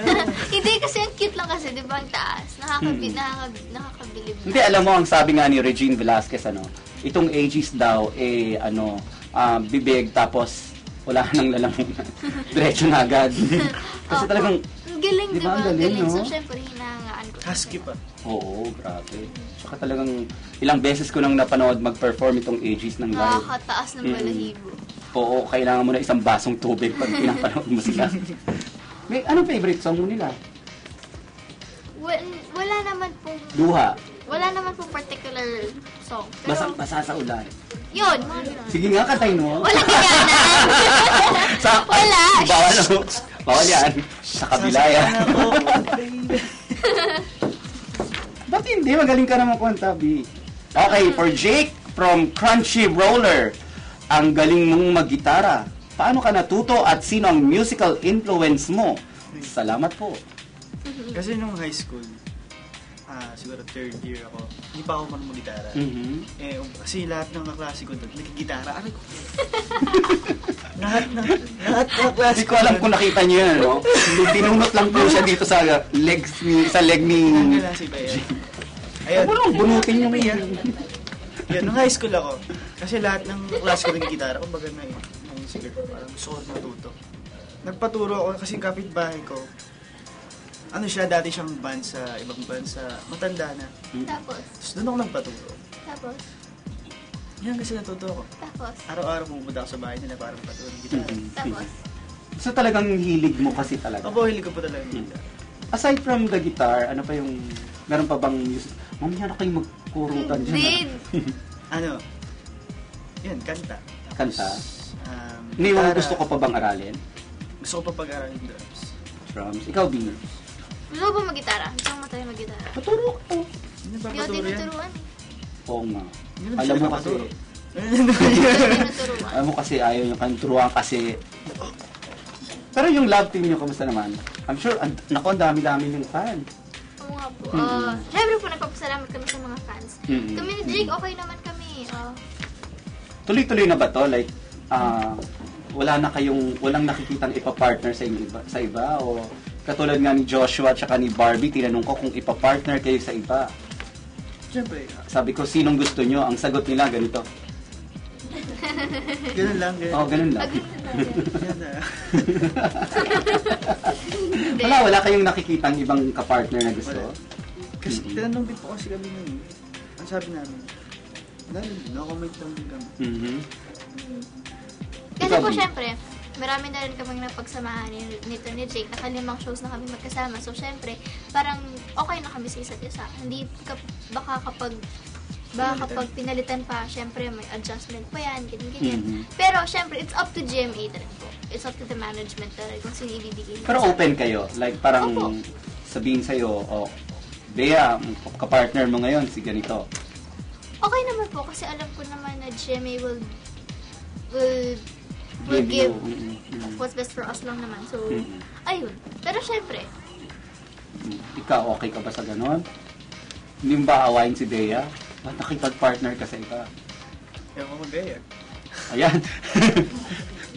Hindi kasi ang cute lang kasi, di ba, ang taas. Nakakabilib na. Hindi, alam mo, ang sabi nga ni Regine Velasquez, itong Aegis daw, bibig, tapos wala ka nang lalamunan. Diretso na agad. Kasi Opo. talagang, Ang galing, Di di ba? ba? Ang galing, no? So, syempre, hinahangaan ko. Husky pa. oo, grabe. Tsaka talagang, ilang beses ko nang napanood mag-perform itong AGs ng live. Nakakataas ng balahibo. Oo, kailangan mo na isang basong tubig pag pinapanood mo sila. May, anong favorite song mo nila? Wala naman pong... Luha. Wala naman pong particular song. Pero, Basa sa ulan. yun. Mga ganun. Sige nga, katay mo. Walang ganyanan. Sa, Wala. Bawal, bawal yan. Sa kabila yan. Sasakyan ako, baby. Ba't hindi? Magaling ka naman kumanta, B. Okay, for Jake from Crunchy Roller. Ang galing mong maggitara. Paano ka natuto at sino ang musical influence mo? Salamat po. Kasi nung high school, siguro third year ako, hindi pa ako marunong mag-gitara. Kasi lahat ng kaklase ko doon, nagigitara. Ano ko? lahat ng kaklase Hindi ko alam kung nakita niyo yan, no? Binunot lang po siya dito sa leg ni... Ang kaklase ba yan? Ayun. Ano lang, bunutin niyo Yan. yan. Yan, nung high school ako, kasi lahat ng klase ko nagigitara, kumbaga na yun, sige, parang gusto ko matuto. Nagpaturo ako kasi yung kapitbahay ko, ano siya, dati siyang band sa ibang bansa, matanda na. Tapos, Tapos doon ako nagpaturo. tapos, Yan kasi natuto ako. tapos, Araw-araw pumunta ako sa bahay nila para magpaturo ng gitara. tapos. So talagang hilig mo kasi talaga. Opo, hilig ko po talaga ng gitara. Aside from the guitar, ano pa yung... Meron pa bang music? Mamaya na kayong magkurutan dyan. Hindi. Ano? Yan, kanta. Kanta? Um, Hindi mo gitara. gusto ko pa bang aralin? Gusto ko pa pag-aralin yung drums. Drums. Ikaw, B. Gusto ko ba mag-gitara? Gusto ko matry mag-gitara. Paturo ko. Hindi Hindi ako papaturo yan. tinuturuan. Oo nga. Hindi mo Alam siya mo kasi... nakapaturo. Hindi ako tinuturuan. Alam mo kasi ayaw yung kanturuan kasi... Pero yung love team nyo, kamusta naman? I'm sure, naku, ang dami-dami yung fan. Oo nga po. Mm-mm. Siyempre po, nagpapasalamat kami sa mga fans. Mm-mm. Kami ni Jake, okay naman kami. Tuloy-tuloy na ba to? Like, walang nakikitang ipa-partner sa iba? O katulad nga ni Joshua at saka ni Barbie, tinanong ko kung ipa-partner kayo sa iba. Siyempre, Sabi ko, sinong gusto nyo? Ang sagot nila, ganito. ganun lang, ganun. Oo, ganun lang. Yan na. Wala kayong nakikitang ibang kapartner na gusto? Wala. Kasi tinanong din po kasi kami nun. Ang sabi namin, dahil no-comment lang din kami. Mhm. Kasi Ikaw, po, B? syempre, marami na rin kaming napagsamahan nito ni Jake. Nakalimang shows na kami magkasama. So, syempre, parang okay na kami sa isa't isa. Hindi baka kapag pinalitan pa, syempre may adjustment pa yan, ganyan. Mhm. Pero syempre, it's up to GMA na rin po. It's up to the management na rin kung sino ibibigay. Pero open kayo? Like parang Opo. sabihin sa'yo, oh, Bea, kapartner mo ngayon, si ganito. Okay naman po, kasi alam ko naman na GMA will Give give you, what's best for us lang naman. So, Mhm. ayun. Pero syempre, Ikaw, okay ka ba sa ganon? Hindi mo ba awayin si Bea? Ba't nakipag-partner ka sa iba? Ewan ko mag-gaya. Ayan.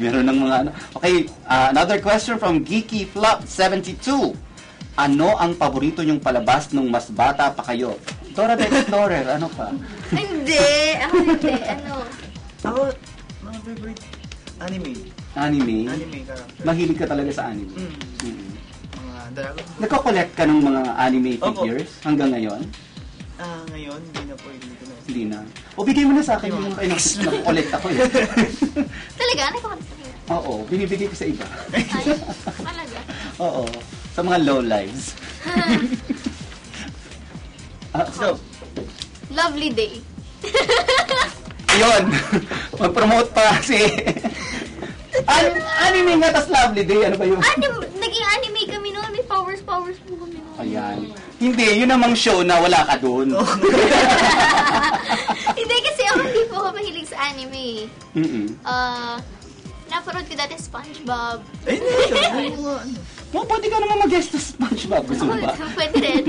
Meron ng mga ano. Okay, another question from Geeky Flop 72. Ano ang paborito niyong palabas nung mas bata pa kayo? Dora the Explorer, ano pa? hindi. Ako hindi. Ano? Ako, mga favorite anime. Anime? Anime character. Mahilig ka talaga sa anime? Mm. Mm. Mga Dragon Ball. Nagko-collect ka ng mga anime Opo. figures hanggang ngayon? Ngayon, hindi na po, hindi ko na. Hindi na. O bigay mo na sa akin yung nag-collect ako eh. Talaga? Nagkakanta ka? Oo, binibigay ko sa iba. Ay, talaga. Oo, sa mga low lives. So, Lovely day. Yun, mag-promote pa si... anime nga, tas lovely day. Ano ba yung... Naging anime kami noon. May powers po kami noon. Ayan. Hindi, yun namang show na wala ka doon. Hindi kasi ako hindi po ako mahilig sa anime. Mm-mm. Napanood ko dati SpongeBob. ay, hindi ko. No, pwede ka naman mag-guest sa SpongeBob. Gusto mo ba? Pwede rin.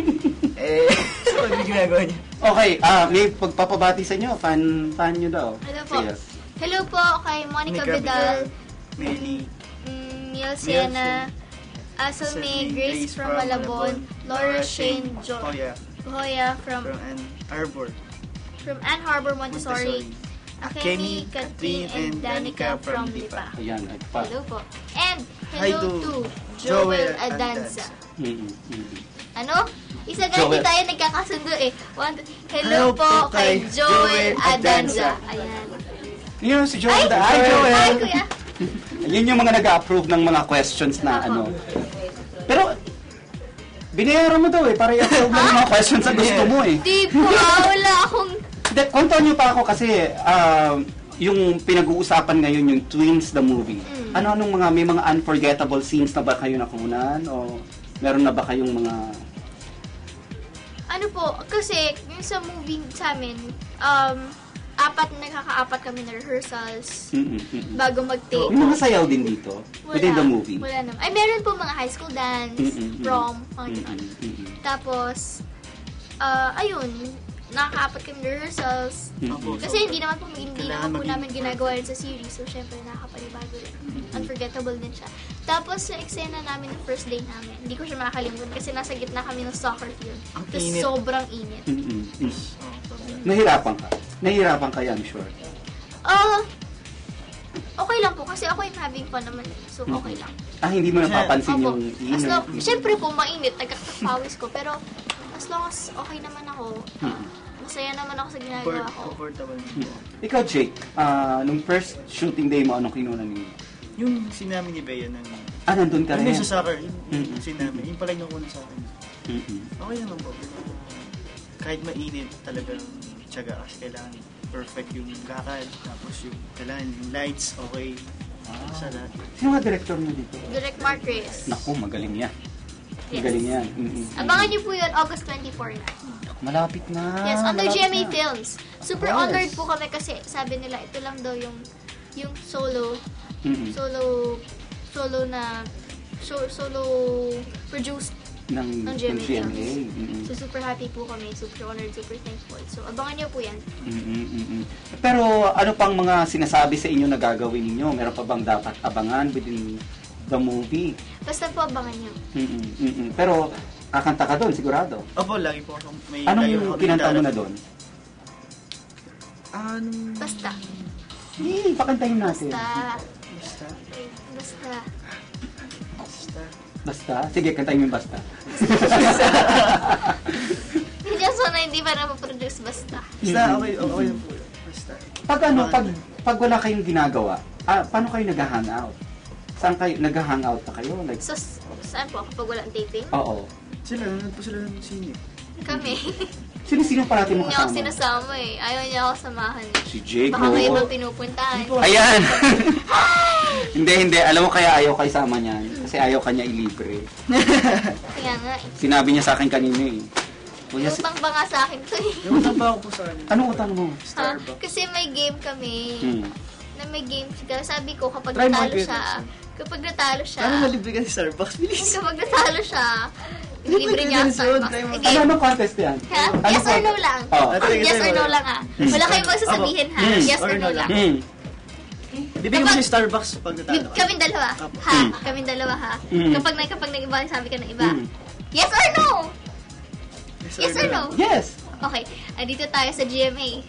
So, ano yung ginagawa niya? Okay, may pagpapabati sa inyo. Fan nyo daw. Hello po. Sige. Hello po kay Monica Monica Vidal, Meli, Miel Siena, Asalme, Grace from Malabon, Laura Shane, Hoya, Hoya from from Ann Arbor, Ann Harbor, Montessori, Akemi, Catherine, and Danica from Lipa. Ayan, ay pa. Hello po. And Hi hello to to Joel Adanza. Ano? Isa Joel. ganyan tayo nagkakasundo eh. Hello po kay Joel Adanza. Ayan. Yun si Joel. Ay, Hi, Joel. Hi, kuya. Yun yung mga nag-approve ng mga questions na ano. Pero, binayaran mo daw eh, para i-approve ng mga questions na gusto mo eh. Di po, wala akong... Kwento niyo pa ako kasi, yung pinag-uusapan ngayon, yung Twins the movie. Ano-anong may mga unforgettable scenes na ba kayo nakunan? O meron na ba kayong mga... Ano po, kasi yung sa movie sa amin, nakaka-apat kami na rehearsals bago mag-take. Yung mga sayaw din dito, within the movie. Wala naman. Ay, meron po mga high school dance, prom, mga ganun. Tapos, ayun, nakaka-apat kami na rehearsals. Kasi hindi naman po namin ginagawa rin sa series. So, syempre, nakakapanibago rin. Unforgettable din siya. Tapos, sa eksena namin ng first day namin, hindi ko siya makakalimutan kasi nasa gitna kami ng soccer field. Tapos, sobrang init. Nahirapan ka? Nahirapan ka, I'm sure. Okay lang po kasi ako yung having fun naman. So, okay lang. Hindi mo napapansin Opo. yung As init. long, syempre po, mainit, nagkakapawis ko. Pero, as long as okay naman ako, masaya naman ako sa ginagawa ko. Comfortable. Ikaw, Jake, nung first shooting day mo, anong kinunan niyo? Yung sinami ni Bea na Nandun ka rin? yung sa soccer, yung sinami, yung pala yung una sa akin. Okay naman po. Kahit mainit, talagang tiyaga kasi kailangan perfect yung lakad, tapos yung kailangan yung lights, okay. Sa lahat. Sino nga director mo dito? Direct Mark Reyes. Naku, magaling yan. Yes. Magaling yan. Abangan niyo po yun, August 24 na. Malapit na. Yes, under malapit GMA na. Films. Super Yes. honored po kami kasi sabi nila, ito lang daw yung solo produced ng GMA GMA. Films. So, super happy po kami, super honored, super thankful. So, abangan niyo po yan. Pero ano pang mga sinasabi sa inyo na gagawin ninyo? Meron pa bang dapat abangan within the movie? Basta po abangan niyo. Pero kakanta ka doon, sigurado. Opo, lagi po ako may... Anong kinanta mo na doon? Basta. Pakantayin natin. Basta. Basta. Basta. Basta? Sige, kantayin mo yung basta. Just na hindi pa napaproduce basta. Basta, okay na po. Basta. Pag wala kayong ginagawa, paano kayo nag-hangout? Saan kayo, nag-hangout na kayo? Like, So, saan po? Kapag walang taping? oo. Nanonood po sila ng sine. Kami. Sino parati mo Hindi ako kasama? sinasama eh. Ayaw niya ako samahan eh. Si Jake, Baka may oo. ibang pinupuntahan. Ayan! hindi. Alam mo kaya ayaw kay sama niyan. Kasi ayaw kanya ilibre. Kaya nga eh. Sinabi niya sa akin kanina eh. Kuya, Utang ba nga sa akin to eh. Nautang pa ako po sa kanya. anong utang mo? Ha? Starbucks. Kasi may game kami. Na may game siya. Sabi ko kapag Try mo natalo mag-get siya, Ano nalibre ka sa Starbucks? Bilis. kapag natalo siya, libre niya ang Starbucks. Try mo. Game. Anong contest yan? Ha? Ano Yes or no lang? Oo. Yes or no lang ah. Wala kayong magsasabihin ha. Yes or no lang. Bibigyan mo siya Starbucks pag natalo ka. Kaming dalawa. Apo. Ha? Kaming dalawa ha? Kapag nag-iba, sabi ka ng iba. Yes or no? Yes or no? Yes! Okay. Dito tayo sa GMA.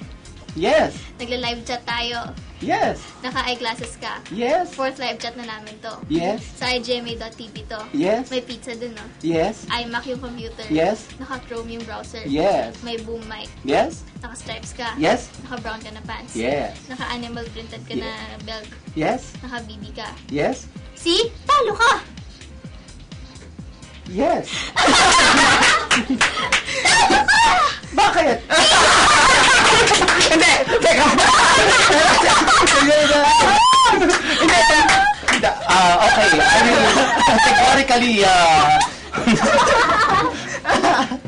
Yes! Nagla-live chat tayo. Yes! Naka-eyeglasses ka. Yes! Fourth live chat na namin to. Yes! Sa igma.tv to. Yes! May pizza dun, no? Yes! iMac yung computer. Yes! Naka-Chrome yung browser. Yes! May boom mic. Yes! Naka-stripes ka. Yes! Naka-brown ka na pants. Yes! Naka-animal printed ka na belt. Yes! Naka-BB ka. Yes! See? Talo ka! Yes! Bakit? Hindi! Teka! Hindi. Okay. I mean, categorically,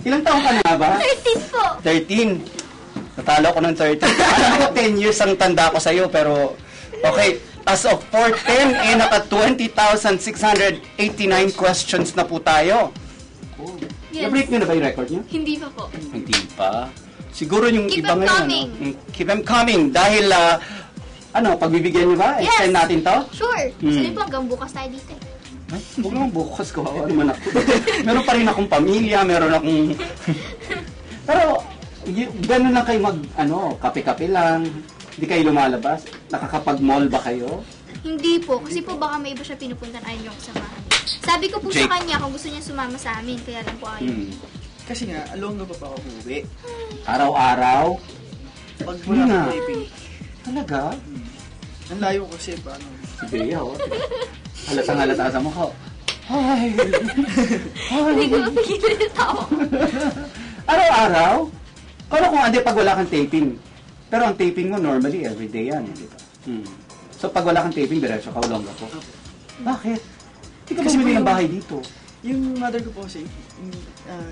ilang taon ka na ba? 13 po! 13. Natalo ko ng 13. Alam ko, 10 years ang tanda ko sa'yo, pero okay. As of 410, naka 20,689 questions na po tayo. Yes. Na-break nyo na ba yung record nyo? Hindi pa po. Hindi pa. Siguro yung Keep iba them ngayon. coming. Keep them coming. Dahil, pagbibigyan nyo ba? Yes. Extend natin to? Sure. Sige po, hanggang bukas tayo dito eh. Ay, huwag naman bukas ko. Naman ako. Meron pa rin akong pamilya, meron akong... Pero, ganun lang kayo kape-kape lang. Hindi kayo lumalabas? Nakakapag-mall ba kayo? Hindi po, kasi po baka may iba siya pinupuntan ayaw niyo kasamahan. Sabi ko po Jake. sa kanya kung gusto niya sumama sa amin, kaya lang po ayaw. Kasi nga, along pa ako uuwi. Araw-araw? Pag Hindi wala na. akong taping. Talaga? Ang layo kasi, paano? Si Bea, oh. Halatang-halata sa mukha. Hi! Hindi ko mapigilan yung tao. Araw-araw? Kala kung andi pag wala kang taping. Pero ang taping mo normally everyday yan, di ba? So pag wala kang taping, diretso ka ulongga po. Bakit? Hindi ka Kasi bumili po ng yung- bahay dito. Yung mother ko po kasi,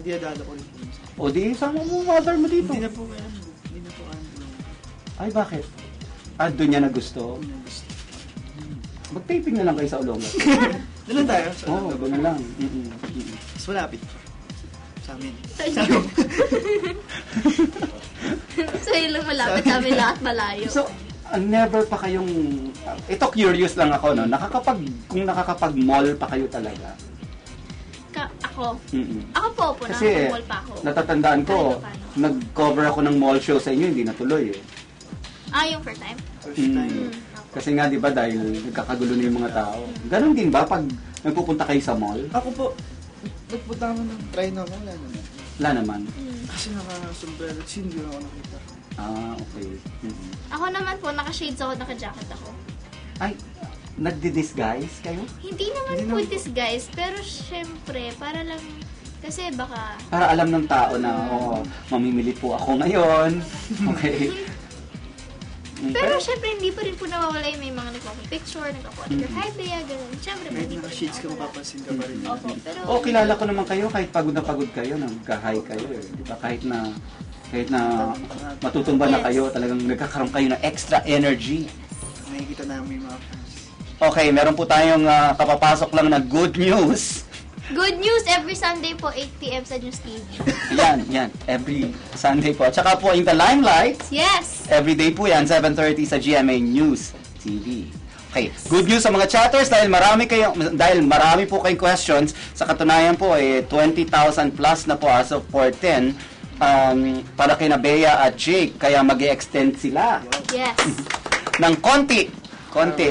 diadala ko rin po. O di, sama mo mother mo dito. Hindi na po kaya, hindi na po kaya. Ay, bakit? Ah, doon niya na gusto. Mag-taping na lang kayo sa ulongga. Doon lang tayo. Oo, doon na lang. Mas malapit. Sa amin. Sa inyo. So yun lang malapit sa amin lahat malayo. So, never pa kayong... ito curious lang ako, no? Kung nakakapag-mall pa kayo talaga. Ako? Mm-mm. Ako po, Kasi, nakaka-mall pa ako. natatandaan ko, Kahit paano. nag-cover ako ng mall show sa inyo, hindi natuloy eh. Yung first time? First time. Kasi nga, di ba, dahil nagkakagulo na yung mga tao. Ganon din ba pag nagpupunta kayo sa mall? Ako po, nagpunta mo ng try na ako, wala naman. Wala naman. Kasi naka-sombrero, hindi na ako nakita. Ah, okay. Mm-mm. Ako naman po, naka-shades ako, naka-jacket ako. Ay, nagdi-disguise kayo? Hindi naman Hindi po naman po. disguise, pero syempre, para lang, kasi baka, Para alam ng tao na, mamimili po ako ngayon. Okay. pero syempre, hindi pa rin po nawawala yung may mga nagpapapicture, nagpapapicture, hi Bea, gano'n. Syempre, Kahit hindi pa rin naka-shades ka, nawawala. mapapansin ka pa rin. Opo, pero, O, kilala ko naman kayo kahit pagod na nagka-high kayo eh. Di ba? Kahit na matutumba na Yes. kayo, talagang nagkakaroon kayo ng extra energy. Nakikita namin yung mga fans. Okay, meron po tayong kapapasok lang na good news. good news, every Sunday po, 8 p.m. sa News TV. Yan. Every Sunday po. At saka po in the limelight, Yes! every day po yan, 7:30 sa GMA News TV. Okay, good news sa mga chatters dahil marami po kayong questions. Sa katunayan po, 20,000 plus na po as of 4:10 para kina Bea at Jake. Kaya mag-extend sila Yes. ng konti,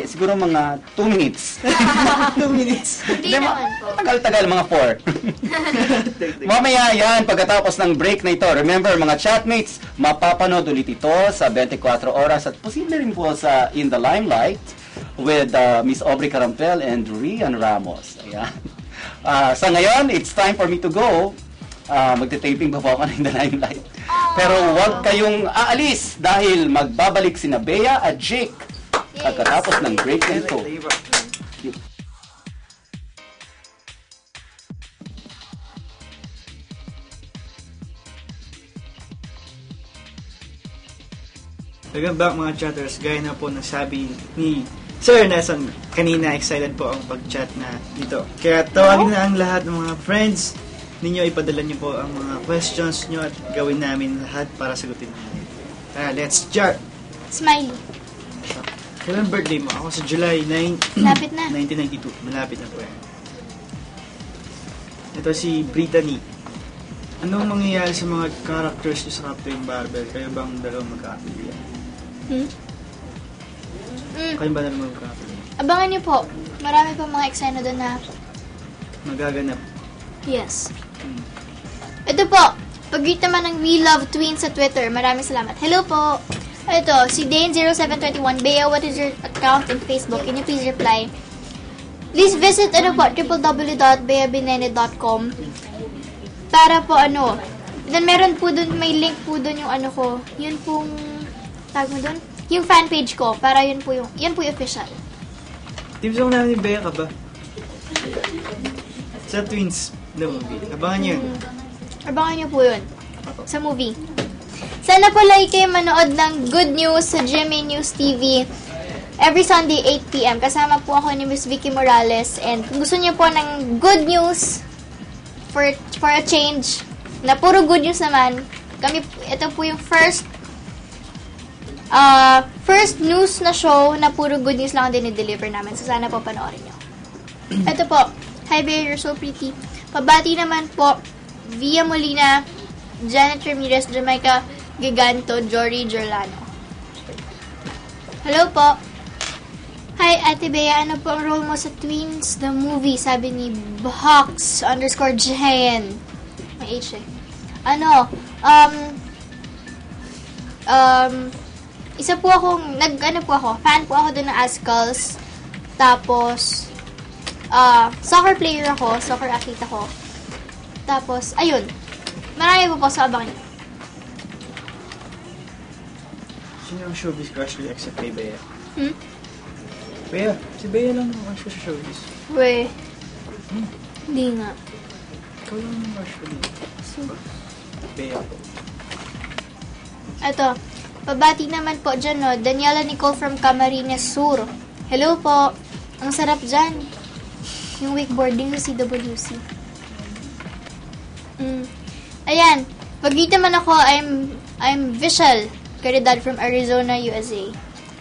siguro mga 2 minutes. 2 minutes. Hindi naman po. Tagal-tagal, mga 4. Mamaya yan, pagkatapos ng break na ito. Remember, mga chatmates, mapapanood ulit ito sa 24 oras at posible rin po sa In the Limelight with Miss Aubrey Carampel and Rian Ramos. Ayan. Sa ngayon, it's time for me to go. Magte-taping pa po ako ng In the Limelight. Pero huwag kayong aalis dahil magbabalik sina Bea at Jake pagkatapos ng break na ito. Welcome back mga chatters. Gaya na po nasabi ni Sir Nelson kanina, excited po ang pag-chat na dito. Kaya tawagin na ang lahat ng mga friends ninyo, ipadala niyo po ang mga questions nyo at gawin namin lahat para sagutin namin. Let's start! Smiley. Kailan birthday mo? Ako sa July 9, Lapit na. 1992. Malapit na po yan. Ito si Brittany. Anong mangyayari sa mga characters nyo sa Captain Marvel? Kayo bang dalawang magkakapilihan? Kayo ba dalawang magkakapilihan? Abangan niyo po. Marami pa mga eksena doon na, Magaganap. yes. Ito po. Pag-greet naman ng We Love Twins sa Twitter. Maraming salamat. Hello po. Ito, si Dane0721. Bea, what is your account in Facebook? Can you please reply? Please visit www.beabinene.com para po then meron po dun, may link po dun yung ko. Yun pong, tag mo dun? Yung fan page ko. Para yun po yung official. Team song namin ni Bea ka ba? Sa Twins, the movie. Abangan nyo yun. Abangan niyo po yun. Sa movie. Sana po lagi kayo manood ng Good News sa GMA News TV every Sunday 8 p.m. Kasama po ako ni Miss Vicky Morales. And kung gusto niyo po ng good news for a change, na puro good news naman, ito po yung first news na show na puro good news lang ang dinideliver namin. So sana po panoorin niyo. Ito po. Hi Bea, you're so pretty. Pabati naman po Via Molina, Janet Ramirez, Jamaica Giganto, Jory Giorlano. Hello po. Hi, Ate Bea. Ano po ang role mo sa Twins, the movie? Sabi ni Box_Jayan. May H eh. Isa po akong, fan po ako doon ng Ascals. Tapos, soccer player ako, soccer athlete ako. Tapos, ayun. Marami po sa abangan. Sino ang showbiz crush niyo except kay Bea? Bea, si Bea lang ang crush ko sa showbiz. We. Hindi nga. Ikaw lang ang crush ko dito. Bea po. Ito. Pabati naman po dyan, no? Daniela Nicole from Camarines Sur. Hello po. Ang sarap dyan. Yung wakeboarding sa CWC. Ayan. Pag dito man ako, I'm Vishal Caridad from Arizona, USA.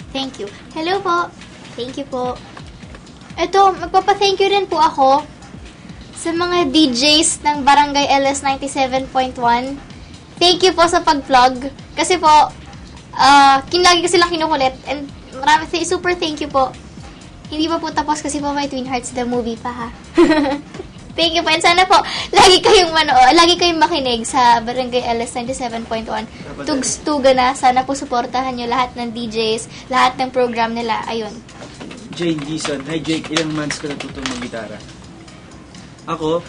Thank you. Hello po. Thank you po. Ito, magpapa-thank you rin po ako sa mga DJs ng Barangay LS 97.1. Thank you po sa pag-vlog. Kasi po, lagi ko silang kinukulit. And super thank you po. Hindi pa po tapos kasi po may Twin Hearts the movie pa ha. Thank you po. And sana po, lagi kayong makinig sa Barangay LS 97.1. Tugs-tuga na. Sana po suportahan nyo lahat ng DJs, lahat ng program nila. Ayun. Jake Gison. Hi Jake, ilang months ko natutong mag-gitara? Ako,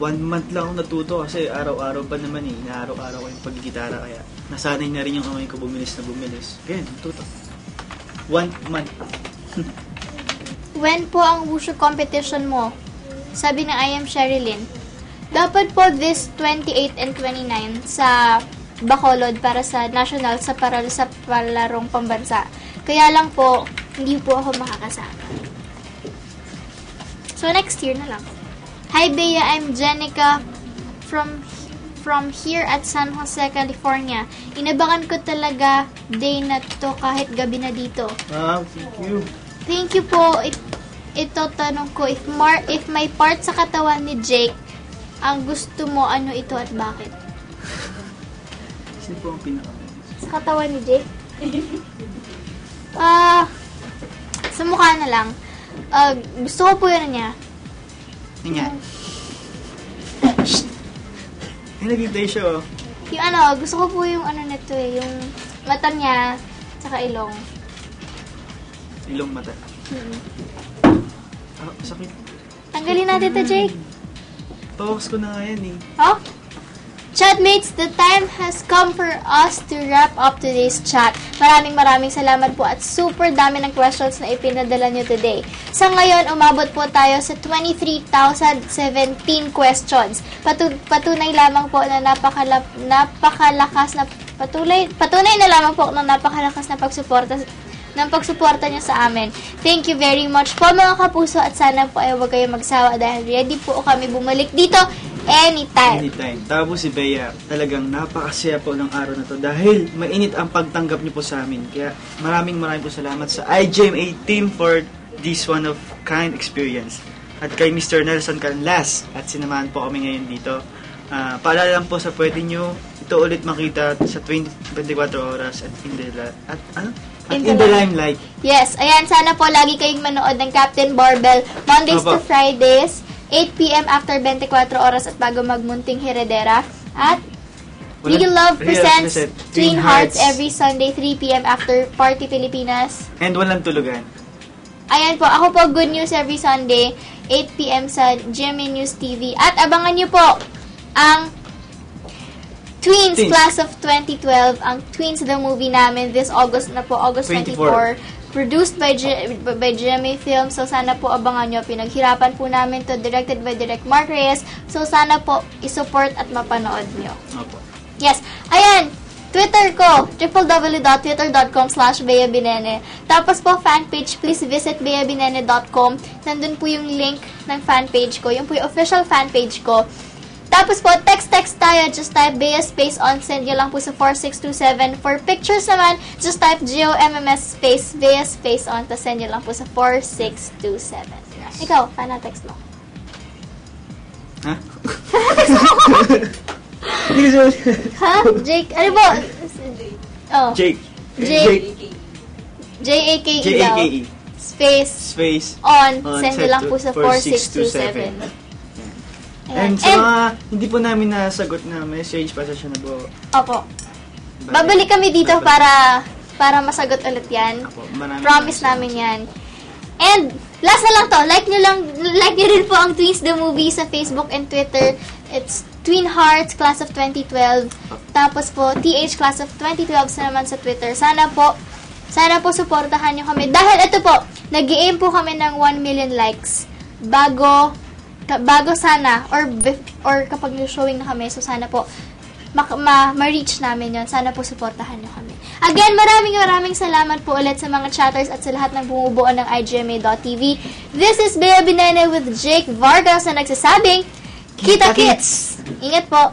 1 month lang ako natuto kasi araw-araw pa naman inaaraw-araw ko yung pag-gitara kaya nasanay na rin yung kamay ko bumilis. Ganyan, natuto. 1 month. When po ang wushu competition mo? Sabi na I am Sherilyn. Dapat po this 28 and 29 sa Bacolod para sa national sa palarong pambansa. Kaya lang po, hindi po ako makakasama. So next year na lang. Hi Bea, I'm Jenica from here at San Jose, California. Inabangan ko talaga day na to kahit gabi na dito. Wow, thank you. Thank you po. Ito tanong ko, if may part sa katawan ni Jake, ang gusto mo, ano ito at bakit? Sino po ang pinaka? Sa katawan ni Jake? Sa mukha na lang. Gusto ko po yun niya. Yan. Ay, nag-play siya, oh. Yung gusto ko po yung nito yung mata niya, tsaka ilong. Ilong mata. Sakit. Tanggalin natin ito, Jake. Pawas ko na nga yan, eh. Oh? Chatmates, the time has come for us to wrap up today's chat. Maraming salamat po at super dami ng questions na ipinadala nyo today. Sa ngayon, umabot po tayo sa 23,017 questions. Patunay lamang po na napakalakas na patunay na lamang po na napakalakas na pagsuporta nyo sa amin. Thank you very much po mga kapuso at sana po ay huwag kayong magsawa dahil ready po kami bumalik dito anytime. Tapos si Bea, talagang napakasaya po ng araw na to dahil mainit ang pagtanggap niyo po sa amin. Kaya maraming po salamat sa IGMA team for this one of kind experience. At kay Mr. Nelson Canlas at sinamahan po kami ngayon dito. Paalala lang po sa pwede nyo ito ulit makita sa 24 oras at in the limelight. Yes, ayan, sana po lagi kayong manood ng Captain Barbell Mondays to Fridays 8 p.m. after 24 oras at bago magmunting Heredera. At Real Love presents Twin Hearts every Sunday 3 p.m. after Party Pilipinas. And walang tulugan. Ayan po, ako po Good News every Sunday 8 p.m. sa GMA News TV. At abangan nyo po ang Twins Class of 2012, ang Twins the movie namin this August na po, August 24. Produced by GMA Films. So, sana po abangan nyo. Pinaghirapan po namin to. Directed by Direct Mark Reyes. So, sana po isupport at mapanood nyo. Opo. Yes. Ayan. Twitter ko. www.twitter.com/BeaBinene. Tapos po, fanpage. Please visit beabinene.com. Nandun po yung link ng fanpage ko. Yung po yung official fanpage ko. Tapos po, text tayo. Just type Bea space on. Send nyo lang po sa 4627. For pictures naman, just type GOMMS space Bea space on. Tapos send nyo lang po sa 4627. Yes. Ikaw, paano text mo? Ha? Ha? Jake? Ano ba? Oh. Jake. J-A-K-E daw. J-A-K-E. Space on. Send nyo lang po sa 4627. And sa mga hindi po namin nasagot na message, pasensya na po. Opo. Babalik kami dito para masagot ulit yan. Apo, maraming Promise namin yan. And, last na lang to. Like nyo rin po ang Tweens the Movie sa Facebook and Twitter. It's Twin Hearts, Class of 2012. Tapos po, TH Class of 2012 sa naman sa Twitter. Sana po supportahan nyo kami. Dahil ito po, nag-i-aim po kami ng 1 million likes. Bago sana, or kapag showing na kami, so sana po, ma-reach namin yon. Sana po supportahan nyo kami. Again, maraming salamat po ulit sa mga chatters at sa lahat ng bumubuo ng IGMA.tv. This is Bea Binene with Jake Vargas na nagsasabing, Kita Kits! Ingat po!